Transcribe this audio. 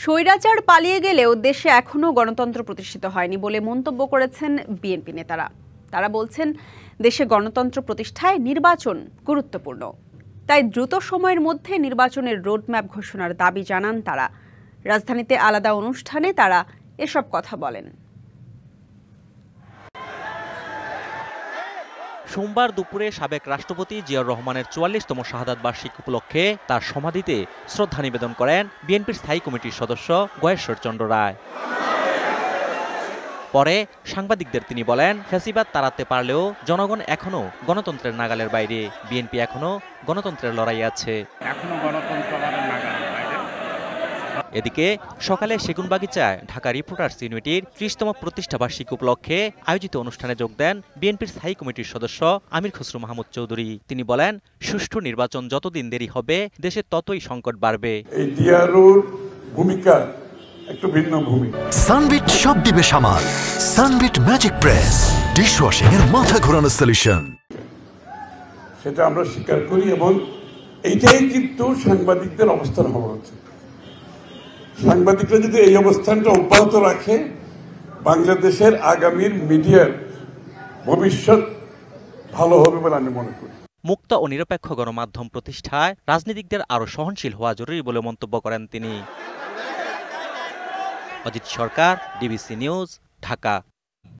স্বৈরাচার পালিয়ে গেলেও দেশে এখনো গণতন্ত্র প্রতিষ্ঠিত হয়নি বলে মন্তব্য করেছেন বিএনপি নেতারা। তারা বলছেন, দেশে গণতন্ত্র প্রতিষ্ঠায় নির্বাচন গুরুত্বপূর্ণ, তাই দ্রুত সময়ের মধ্যে নির্বাচনের রোডম্যাপ ঘোষণার দাবি জানান তারা। রাজধানীতে আলাদা অনুষ্ঠানে তারা এসব কথা বলেন। সোমবার দুপুরে সাবেক রাষ্ট্রপতি জিয়াউর রহমানের ৪৪তম শাহাদাত বার্ষিকী উপলক্ষে তার সমাধিতে শ্রদ্ধা নিবেদন করেন বিএনপির স্থায়ী কমিটির সদস্য গয়েশ্বর চন্দ্র রায়। পরে সাংবাদিকদের তিনি বলেন, ফ্যাসিবাদ তাড়াতে পারলেও জনগণ এখনো গণতন্ত্রের নাগালের বাইরে। বিএনপি এখনো গণতন্ত্রের লড়াই আছে। এদিকে সকালে সেগুনবাগিচায় ঢাকা রিপোর্টার্স ইউনিটির ৩০তম প্রতিষ্ঠা বার্ষিকী উপলক্ষে আয়োজিত অনুষ্ঠানে যোগ দেন বিএনপির স্থায়ী কমিটির সদস্য আমির খসরু মাহমুদ চৌধুরী। তিনি বলেন, সুষ্ঠু নির্বাচন যতদিন দেরি হবে দেশে ততই সংকট বাড়বে। এই ডিআরওর ভূমিকা একটু ভিন্ন ভূমিকা। সানবিট সব দিবে সামাল। সানবিট ম্যাজিক প্রেস ডিশওয়াশিং এর মাথা ঘোরানো সলিউশন। সেটা আমরা স্বীকার করি এবং এইটাই কিন্তু সাংবাদিকদের অবস্থান হওয়া উচিত। সাংবাদিকরা যদি এই অবস্থানটা অব্যাহত রাখে, বাংলাদেশের আগামীর মিডিয়ার ভবিষ্যৎ ভালো হবে বলে আমি মনে করি। মুক্ত ও নিরপেক্ষ গণমাধ্যম প্রতিষ্ঠায় রাজনীতিকদের আরও সহনশীল হওয়া জরুরি বলে মন্তব্য করেন তিনি। অজিত সরকার, ডিবিসি নিউজ, ঢাকা।